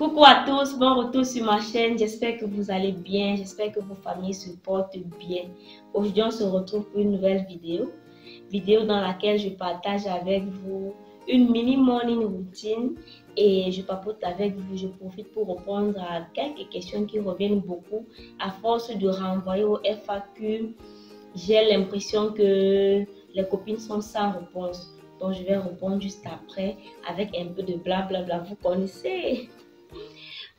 Coucou à tous, bon retour sur ma chaîne. J'espère que vous allez bien, j'espère que vos familles se portent bien. Aujourd'hui, on se retrouve pour une nouvelle vidéo dans laquelle je partage avec vous une mini morning routine et je papote avec vous. Je profite pour répondre à quelques questions qui reviennent beaucoup. À force de renvoyer au FAQ, j'ai l'impression que les copines sont sans réponse. Donc, je vais répondre juste après avec un peu de blablabla. Vous connaissez.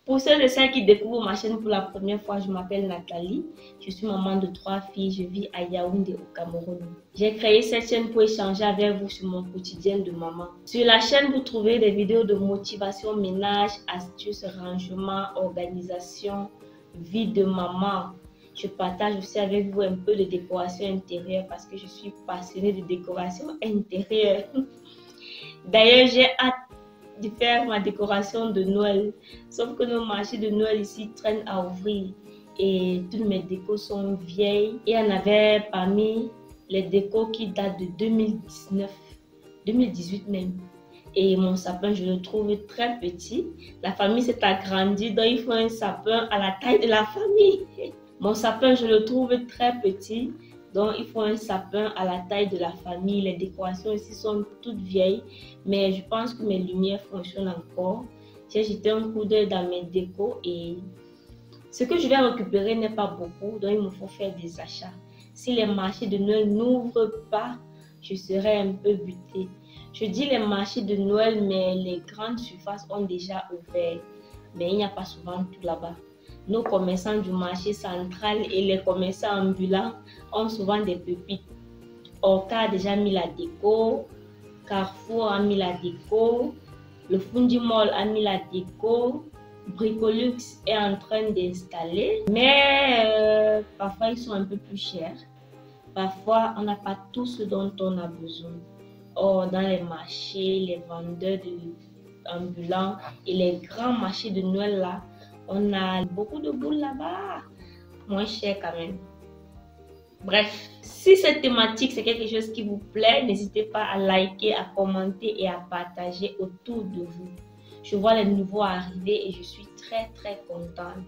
Pour ceux et celles qui découvrent ma chaîne pour la première fois, je m'appelle Nathalie. Je suis maman de 3 filles. Je vis à Yaoundé au Cameroun. J'ai créé cette chaîne pour échanger avec vous sur mon quotidien de maman. Sur la chaîne, vous trouverez des vidéos de motivation, ménage, astuces, rangement, organisation, vie de maman. Je partage aussi avec vous un peu de décoration intérieure parce que je suis passionnée de décoration intérieure. D'ailleurs, j'ai hâte de faire ma décoration de Noël. Sauf que nos marchés de Noël ici traînent à ouvrir et toutes mes décos sont vieilles. Et il y en avait parmi les décos qui datent de 2019, 2018 même. Et mon sapin, je le trouve très petit. La famille s'est agrandie, donc il faut un sapin à la taille de la famille. Mon sapin, je le trouve très petit. Donc, il faut un sapin à la taille de la famille. Les décorations ici sont toutes vieilles, mais je pense que mes lumières fonctionnent encore. J'ai jeté un coup d'œil dans mes décos et ce que je vais récupérer n'est pas beaucoup, donc il me faut faire des achats. Si les marchés de Noël n'ouvrent pas, je serai un peu butée. Je dis les marchés de Noël, mais les grandes surfaces ont déjà ouvert. Mais il n'y a pas souvent tout là-bas. Nos commerçants du marché central et les commerçants ambulants ont souvent des pépites. Orca a déjà mis la déco, Carrefour a mis la déco, le Fundimall a mis la déco, Bricolux est en train d'installer, mais parfois ils sont un peu plus chers. Parfois, on n'a pas tout ce dont on a besoin. Or, dans les marchés, les vendeurs ambulants et les grands marchés de Noël là, on a beaucoup de boules là-bas, moins cher quand même. Bref, si cette thématique c'est quelque chose qui vous plaît, n'hésitez pas à liker, à commenter et à partager autour de vous. Je vois les nouveaux arriver et je suis très contente.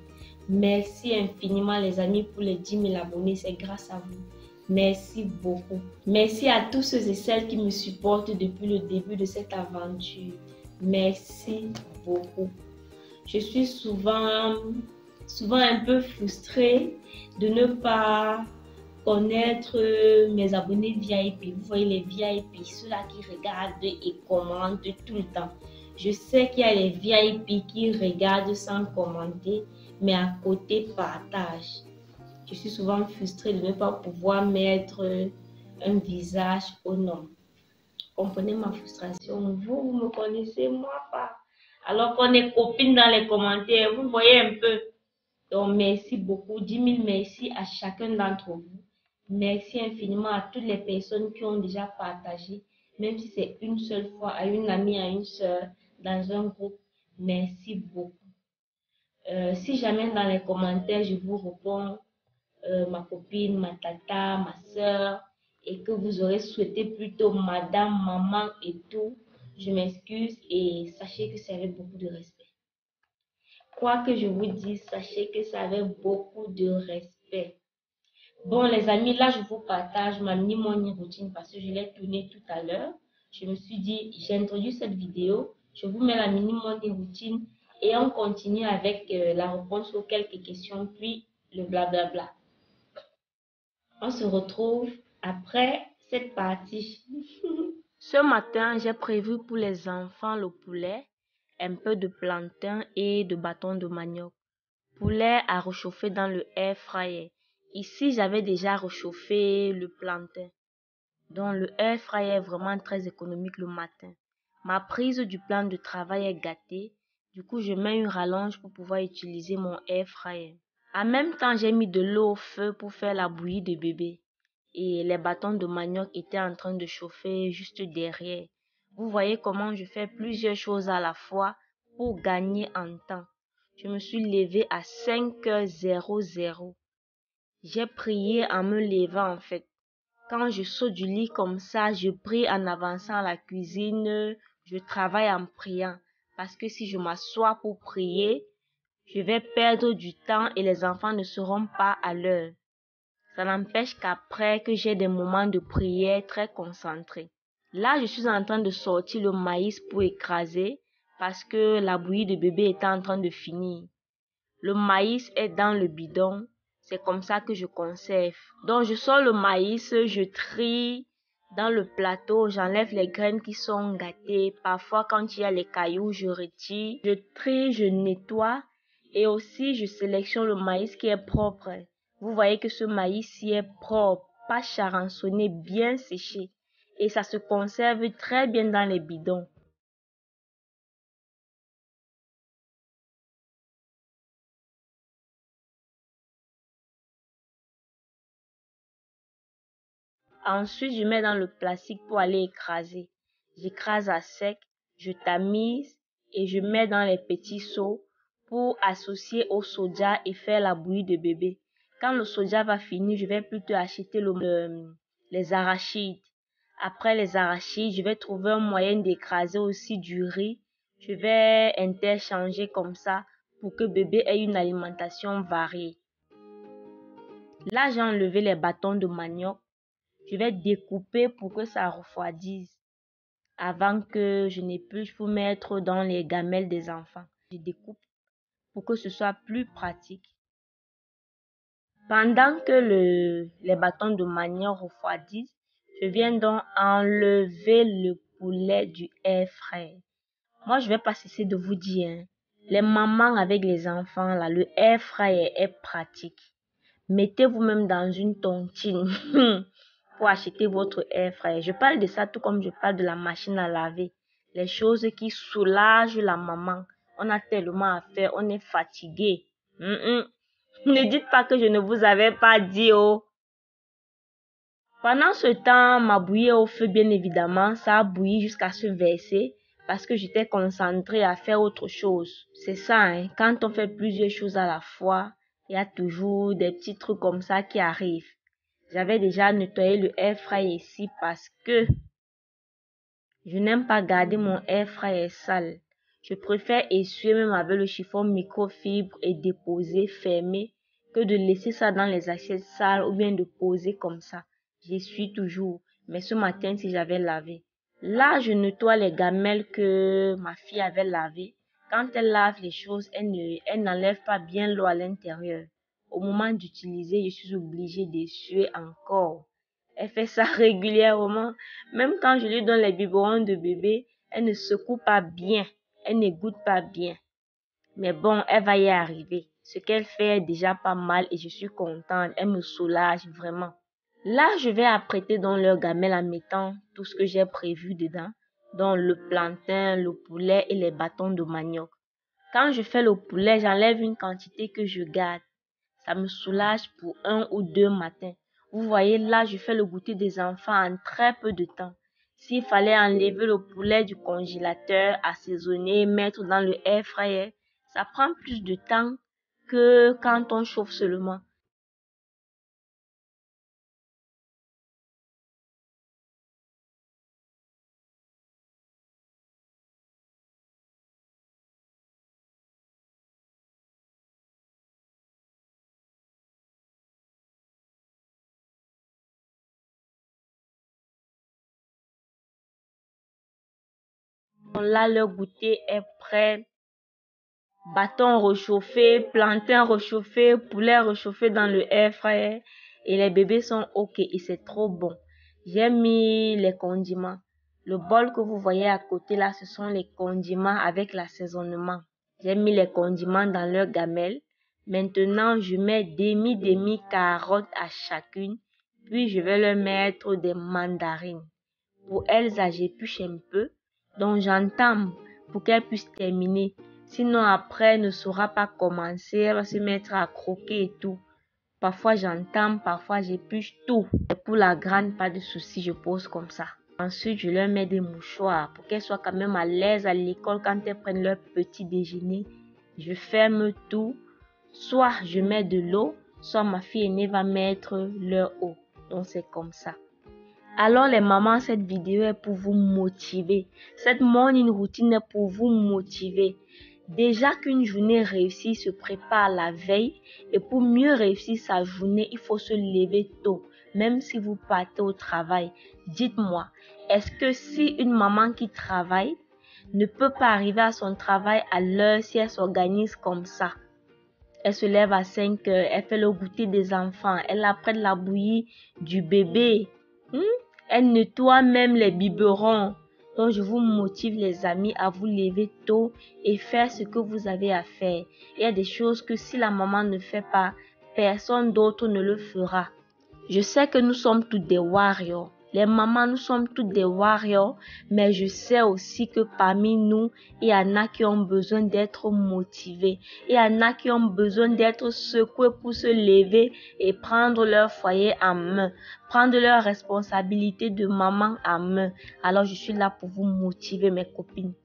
Merci infiniment les amis pour les 10 000 abonnés, c'est grâce à vous. Merci beaucoup. Merci à tous ceux et celles qui me supportent depuis le début de cette aventure. Merci beaucoup. Je suis souvent un peu frustrée de ne pas connaître mes abonnés VIP. Vous voyez les VIP, ceux-là qui regardent et commentent tout le temps. Je sais qu'il y a les VIP qui regardent sans commenter, mais à côté partagent. Je suis souvent frustrée de ne pas pouvoir mettre un visage au nom. Comprenez ma frustration. Vous me connaissez, moi pas. Alors qu'on est copines dans les commentaires, vous voyez un peu. Donc, merci beaucoup. 10 000 merci à chacun d'entre vous. Merci infiniment à toutes les personnes qui ont déjà partagé, même si c'est une seule fois, à une amie, à une soeur, dans un groupe. Merci beaucoup. Si jamais dans les commentaires, je vous réponds, ma copine, ma tata, ma soeur, et que vous aurez souhaité plutôt madame, maman et tout, je m'excuse et sachez que c'est avec beaucoup de respect. Quoi que je vous dise, sachez que c'est avec beaucoup de respect. Bon les amis, là je vous partage ma mini morning routine parce que je l'ai tournée tout à l'heure. Je me suis dit, j'ai introduit cette vidéo, je vous mets la mini morning routine et on continue avec la réponse aux quelques questions, puis le blablabla. On se retrouve après cette partie. Ce matin, j'ai prévu pour les enfants le poulet, un peu de plantain et de bâton de manioc. Poulet à réchauffer dans le air fryer. Ici, j'avais déjà réchauffé le plantain. Donc, le air fryer est vraiment très économique le matin. Ma prise du plan de travail est gâtée. Du coup, je mets une rallonge pour pouvoir utiliser mon air fryer. En même temps, j'ai mis de l'eau au feu pour faire la bouillie de bébé. Et les bâtons de manioc étaient en train de chauffer juste derrière. Vous voyez comment je fais plusieurs choses à la fois pour gagner en temps. Je me suis levée à 5h00. J'ai prié en me levant en fait. Quand je saute du lit comme ça, je prie en avançant à la cuisine, je travaille en priant. Parce que si je m'assois pour prier, je vais perdre du temps et les enfants ne seront pas à l'heure. Ça n'empêche qu'après que j'ai des moments de prière très concentrés. Là, je suis en train de sortir le maïs pour écraser parce que la bouillie de bébé est en train de finir. Le maïs est dans le bidon. C'est comme ça que je conserve. Donc, je sors le maïs, je trie dans le plateau, j'enlève les graines qui sont gâtées. Parfois, quand il y a les cailloux, je retire. Je trie, je nettoie et aussi je sélectionne le maïs qui est propre. Vous voyez que ce maïs-ci est propre, pas charançonné, bien séché. Et ça se conserve très bien dans les bidons. Ensuite, je mets dans le plastique pour aller écraser. J'écrase à sec, je tamise et je mets dans les petits seaux pour associer au soja et faire la bouillie de bébé. Quand le soja va finir, je vais plutôt acheter les arachides. Après les arachides, je vais trouver un moyen d'écraser aussi du riz. Je vais interchanger comme ça pour que bébé ait une alimentation variée. Là, j'ai enlevé les bâtons de manioc. Je vais découper pour que ça refroidisse avant que je n'ai plus pour mettre dans les gamelles des enfants. Je découpe pour que ce soit plus pratique. Pendant que les bâtons de manioc refroidissent, je viens donc enlever le poulet du air fry. Moi, je vais pas cesser de vous dire, hein, les mamans avec les enfants, là, le air fryer est pratique. Mettez-vous même dans une tontine pour acheter votre air fryer. Je parle de ça tout comme je parle de la machine à laver. Les choses qui soulagent la maman. On a tellement à faire, on est fatigué. Ne dites pas que je ne vous avais pas dit, oh. Pendant ce temps, ma bouillie est au feu, bien évidemment. Ça a bouilli jusqu'à se verser parce que j'étais concentrée à faire autre chose. C'est ça, hein. Quand on fait plusieurs choses à la fois, il y a toujours des petits trucs comme ça qui arrivent. J'avais déjà nettoyé le air fryer ici parce que je n'aime pas garder mon air fryer sale. Je préfère essuyer même avec le chiffon microfibre et déposer fermé que de laisser ça dans les assiettes sales ou bien de poser comme ça. J'essuie toujours, mais ce matin si j'avais lavé. Là, je nettoie les gamelles que ma fille avait lavées. Quand elle lave les choses, elle n'enlève pas bien l'eau à l'intérieur. Au moment d'utiliser, je suis obligée d'essuyer encore. Elle fait ça régulièrement. Même quand je lui donne les biberons de bébé, elle ne secoue pas bien. Elle ne goûte pas bien. Mais bon, elle va y arriver. Ce qu'elle fait est déjà pas mal et je suis contente. Elle me soulage vraiment. Là, je vais apprêter dans leur gamelle en mettant tout ce que j'ai prévu dedans. Donc le plantain, le poulet et les bâtons de manioc. Quand je fais le poulet, j'enlève une quantité que je garde. Ça me soulage pour 1 ou 2 matins. Vous voyez, là, je fais le goûter des enfants en très peu de temps. S'il fallait enlever le poulet du congélateur, assaisonner, mettre dans le air fryer, ça prend plus de temps que quand on chauffe seulement. Là, le goûter est prêt. Bâton réchauffé, plantain réchauffé, poulet réchauffé dans le air fryer. Et les bébés sont OK et c'est trop bon. J'ai mis les condiments. Le bol que vous voyez à côté là, ce sont les condiments avec l'assaisonnement. J'ai mis les condiments dans leur gamelle. Maintenant, je mets demi carottes à chacune. Puis, je vais leur mettre des mandarines. Pour Elsa, j'épluche un peu. Donc, j'entame pour qu'elle puisse terminer. Sinon, après, elle ne saura pas commencer. Elle va se mettre à croquer et tout. Parfois, j'entame, parfois, j'épluche tout. Et pour la grande, pas de souci, je pose comme ça. Ensuite, je leur mets des mouchoirs pour qu'elles soient quand même à l'aise à l'école quand elles prennent leur petit déjeuner. Je ferme tout. Soit je mets de l'eau, soit ma fille aînée va mettre leur eau. Donc, c'est comme ça. Alors les mamans, cette vidéo est pour vous motiver. Cette morning routine est pour vous motiver. Déjà qu'une journée réussie se prépare la veille, et pour mieux réussir sa journée, il faut se lever tôt, même si vous partez au travail. Dites-moi, est-ce que si une maman qui travaille ne peut pas arriver à son travail à l'heure si elle s'organise comme ça? Elle se lève à 5 heures, elle fait le goûter des enfants, elle apprête la bouillie du bébé. Elle nettoie même les biberons. Donc, je vous motive, les amis, à vous lever tôt et faire ce que vous avez à faire. Il y a des choses que si la maman ne fait pas, personne d'autre ne le fera. Je sais que nous sommes tous des warriors. Les mamans, nous sommes toutes des warriors, mais je sais aussi que parmi nous, il y en a qui ont besoin d'être motivés. Il y en a qui ont besoin d'être secoués pour se lever et prendre leur foyer en main, prendre leurs responsabilités de maman en main. Alors, je suis là pour vous motiver, mes copines.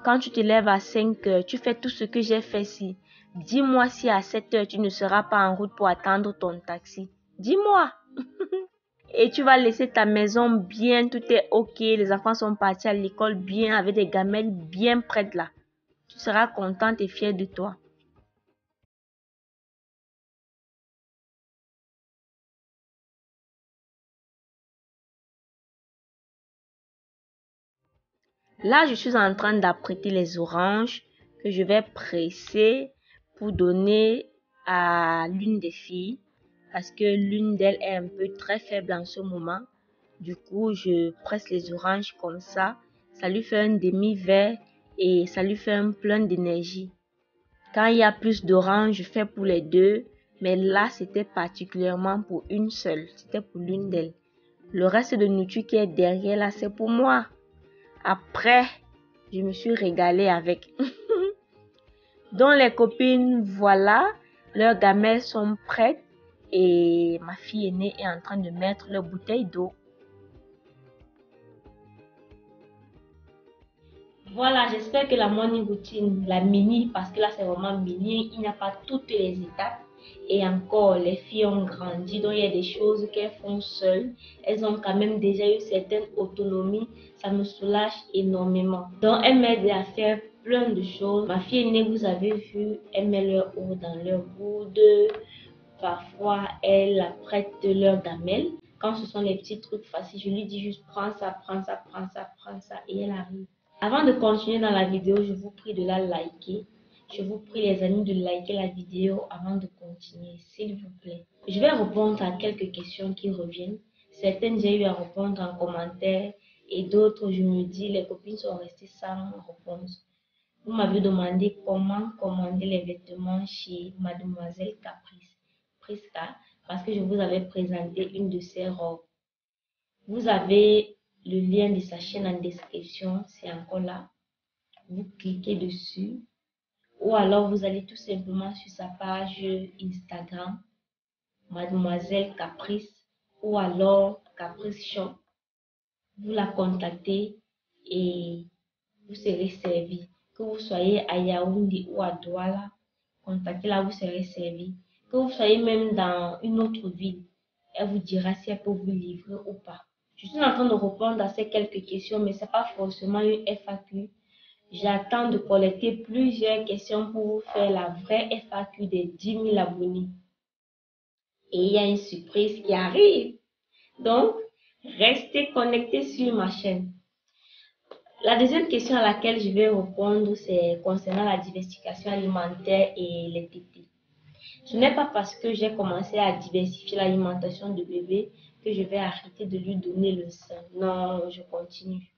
Quand tu te lèves à 5 heures, tu fais tout ce que j'ai fait ici. Dis-moi si à 7 heures, tu ne seras pas en route pour attendre ton taxi. Dis-moi. Et tu vas laisser ta maison bien, tout est ok, les enfants sont partis à l'école bien, avec des gamelles bien prêtes là. Tu seras contente et fière de toi. Là, je suis en train d'apprêter les oranges que je vais presser pour donner à l'une des filles. Parce que l'une d'elles est un peu très faible en ce moment. Du coup, je presse les oranges comme ça. Ça lui fait un demi-verre et ça lui fait un plein d'énergie. Quand il y a plus d'oranges, je fais pour les deux. Mais là, c'était particulièrement pour une seule. C'était pour l'une d'elles. Le reste de nourriture qui est derrière là, c'est pour moi. Après, je me suis régalée avec. Donc les copines, voilà, leurs gamelles sont prêtes et ma fille aînée est en train de mettre leur bouteille d'eau. Voilà, j'espère que la morning routine, la mini, parce que là c'est vraiment mini, il n'y a pas toutes les étapes. Et encore, les filles ont grandi, donc il y a des choses qu'elles font seules. Elles ont quand même déjà eu certaine autonomie. Ça me soulage énormément. Donc, elles m'aident à faire plein de choses. Ma fille aînée, vous avez vu, elle met leur eau dans leur goude. Parfois, elle apprête leur gamelle. Quand ce sont les petits trucs faciles, je lui dis juste prends ça, prends ça, prends ça, prends ça. Et elle arrive. Avant de continuer dans la vidéo, je vous prie de la liker. Je vous prie les amis de liker la vidéo avant de continuer, s'il vous plaît. Je vais répondre à quelques questions qui reviennent. Certaines, j'ai eu à répondre en commentaire et d'autres, je me dis, les copines sont restées sans réponse. Vous m'avez demandé comment commander les vêtements chez Mademoiselle Caprice, Prisca, parce que je vous avais présenté une de ses robes. Vous avez le lien de sa chaîne en description, c'est encore là. Vous cliquez dessus ou alors vous allez tout simplement sur sa page Instagram, Mademoiselle Caprice ou alors Caprice Shop. Vous la contactez et vous serez servi. Que vous soyez à Yaoundé ou à Douala, contactez-la, vous serez servi. Que vous soyez même dans une autre ville, elle vous dira si elle peut vous livrer ou pas. Je suis en train de répondre à ces quelques questions, mais ce n'est pas forcément une FAQ. J'attends de collecter plusieurs questions pour vous faire la vraie FAQ des 10 000 abonnés. Et il y a une surprise qui arrive. Donc, restez connectés sur ma chaîne. La deuxième question à laquelle je vais répondre, c'est concernant la diversification alimentaire et les tétés. Ce n'est pas parce que j'ai commencé à diversifier l'alimentation de bébé que je vais arrêter de lui donner le sein. Non, je continue.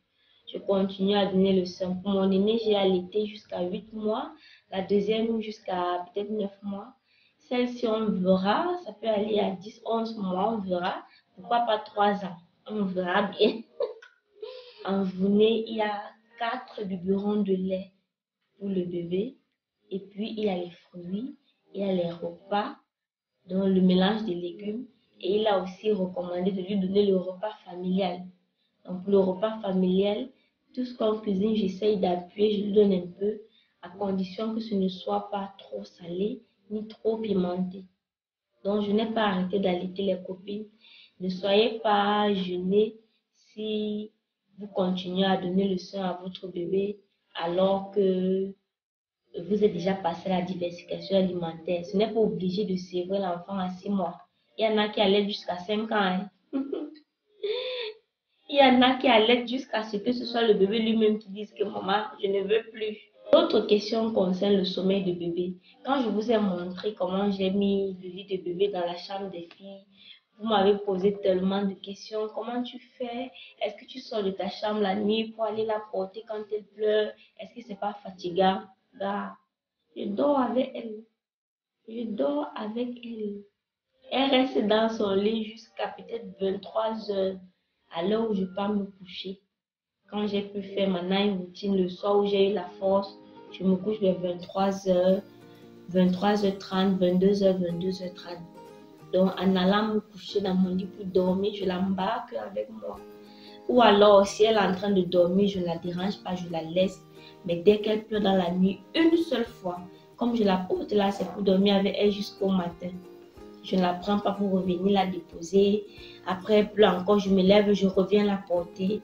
Je continue à donner le sein. Pour mon aîné, j'ai allaité jusqu'à 8 mois. La deuxième jusqu'à peut-être 9 mois. Celle-ci, on verra. Ça peut aller à 10, 11 mois, on verra. Pourquoi pas 3 ans? On verra bien. En journée, il y a 4 biberons de lait pour le bébé. Et puis, il y a les fruits, il y a les repas, donc le mélange des légumes. Et il a aussi recommandé de lui donner le repas familial. Donc, pour le repas familial, tout ce qu'on cuisine, j'essaye d'appuyer, je lui donne un peu, à condition que ce ne soit pas trop salé ni trop pimenté. Donc, je n'ai pas arrêté d'allaiter les copines. Ne soyez pas gênés si vous continuez à donner le sein à votre bébé alors que vous êtes déjà passé à la diversification alimentaire. Ce n'est pas obligé de servir l'enfant à 6 mois. Il y en a qui allaitent jusqu'à 5 ans. Hein. Il y en a qui allaitent jusqu'à ce que ce soit le bébé lui-même qui dise que maman, je ne veux plus. D'autres questions concernent le sommeil de bébé. Quand je vous ai montré comment j'ai mis le lit de bébé dans la chambre des filles, vous m'avez posé tellement de questions. Comment tu fais? Est-ce que tu sors de ta chambre la nuit pour aller la porter quand elle pleure? Est-ce que c'est pas fatigant? Bah, je dors avec elle. Je dors avec elle. Elle reste dans son lit jusqu'à peut-être 23 heures, à l'heure où je pars me coucher. Quand j'ai pu faire ma night routine le soir où j'ai eu la force, je me couche vers 23h, 23h30, 22h, 22h30. Donc, en allant me coucher dans mon lit pour dormir, je l'embarque avec moi. Ou alors, si elle est en train de dormir, je ne la dérange pas, je la laisse. Mais dès qu'elle pleure dans la nuit, une seule fois, comme je la porte là, c'est pour dormir avec elle jusqu'au matin. Je ne la prends pas pour revenir la déposer. Après, elle pleure encore, je me lève, je reviens la porter.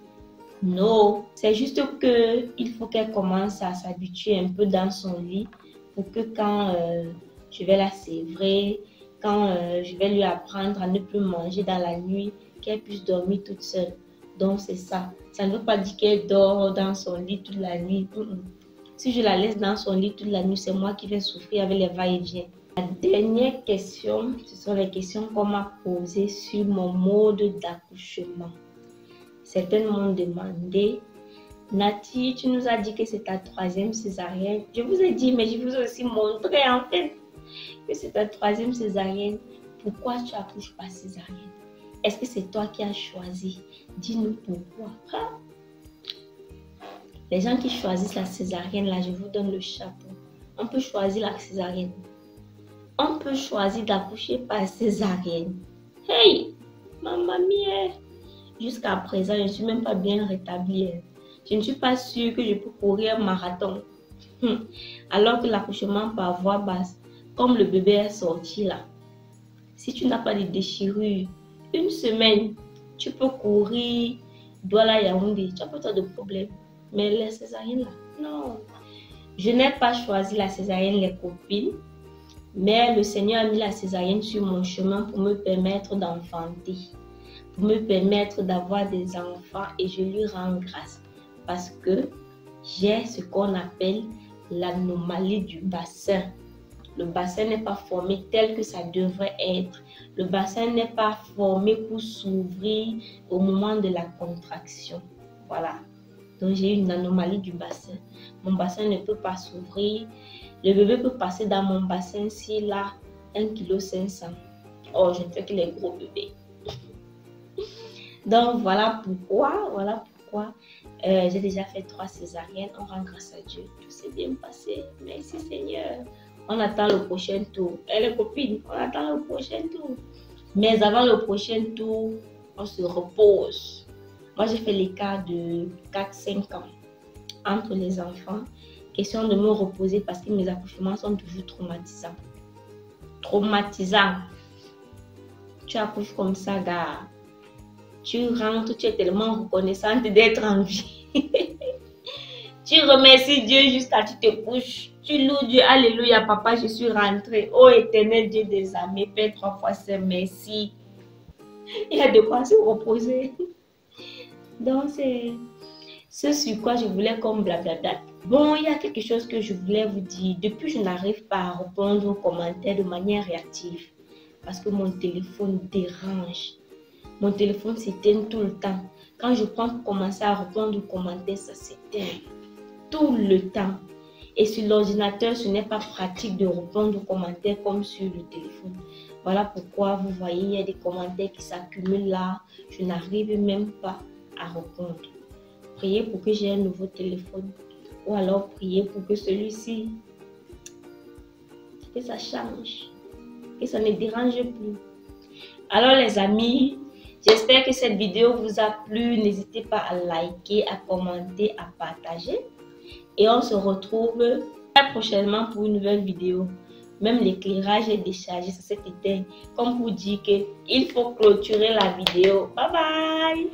Non, c'est juste que il faut qu'elle commence à s'habituer un peu dans son lit pour que quand je vais la sévrer, quand je vais lui apprendre à ne plus manger dans la nuit, qu'elle puisse dormir toute seule. Donc c'est ça. Ça ne veut pas dire qu'elle dort dans son lit toute la nuit. Si je la laisse dans son lit toute la nuit, c'est moi qui vais souffrir avec les va-et-vient. La dernière question, ce sont les questions qu'on m'a posées sur mon mode d'accouchement. Certaines m'ont demandé, Nati, tu nous as dit que c'est ta 3e césarienne. Je vous ai dit, mais je vous ai aussi montré en fait que c'est ta 3e césarienne. Pourquoi tu accouches pas césarienne? Est-ce que c'est toi qui as choisi? Dis-nous pourquoi. Ah. Les gens qui choisissent la césarienne, là, je vous donne le chapeau. On peut choisir la césarienne. On peut choisir d'accoucher par césarienne. Hey, maman mia! Jusqu'à présent, je ne suis même pas bien rétablie. Je ne suis pas sûre que je peux courir un marathon. Alors que l'accouchement par voie basse, comme le bébé est sorti là, si tu n'as pas de déchirure, une semaine, tu peux courir Douala Yaoundé, tu n'as pas de problème. Mais les césariennes là, non. Je n'ai pas choisi la césarienne, les copines, mais le Seigneur a mis la césarienne sur mon chemin pour me permettre d'enfanter, pour me permettre d'avoir des enfants, et je lui rends grâce parce que j'ai ce qu'on appelle l'anomalie du bassin. Le bassin n'est pas formé tel que ça devrait être. Le bassin n'est pas formé pour s'ouvrir au moment de la contraction. Voilà. Donc j'ai une anomalie du bassin. Mon bassin ne peut pas s'ouvrir. Le bébé peut passer dans mon bassin s'il a 1,5 kg. Oh, je ne fais que les gros bébés. Donc voilà pourquoi, j'ai déjà fait 3 césariennes. On rend grâce à Dieu. Tout s'est bien passé. Merci Seigneur. On attend le prochain tour. Et les copines, on attend le prochain tour. Mais avant le prochain tour, on se repose. Moi, j'ai fait l'écart de 4-5 ans entre les enfants. Question de me reposer parce que mes accouchements sont toujours traumatisants. Traumatisants. Tu accouches comme ça, gars. Tu rentres, tu es tellement reconnaissante d'être en vie. Tu remercies Dieu jusqu'à ce que tu te couches. Tu loues Dieu. Alléluia, papa, je suis rentrée. Ô éternel Dieu des armées, Père 3 fois Saint, merci. Il y a de quoi se reposer. Donc, c'est ce sur quoi je voulais comme blablabla. Bon, il y a quelque chose que je voulais vous dire. Depuis, je n'arrive pas à répondre aux commentaires de manière réactive. Parce que mon téléphone dérange. Mon téléphone s'éteint tout le temps. Quand je prends pour commencer à répondre aux commentaires, ça s'éteint tout le temps. Et sur l'ordinateur, ce n'est pas pratique de répondre aux commentaires comme sur le téléphone. Voilà pourquoi vous voyez, il y a des commentaires qui s'accumulent là. Je n'arrive même pas à répondre. Priez pour que j'ai un nouveau téléphone. Ou alors priez pour que celui-ci, que ça change. Que ça ne dérange plus. Alors les amis, j'espère que cette vidéo vous a plu. N'hésitez pas à liker, à commenter, à partager. Et on se retrouve très prochainement pour une nouvelle vidéo. Même l'éclairage est déchargé, ça s'est éteint. Comme pour dire qu'il faut clôturer la vidéo. Bye bye!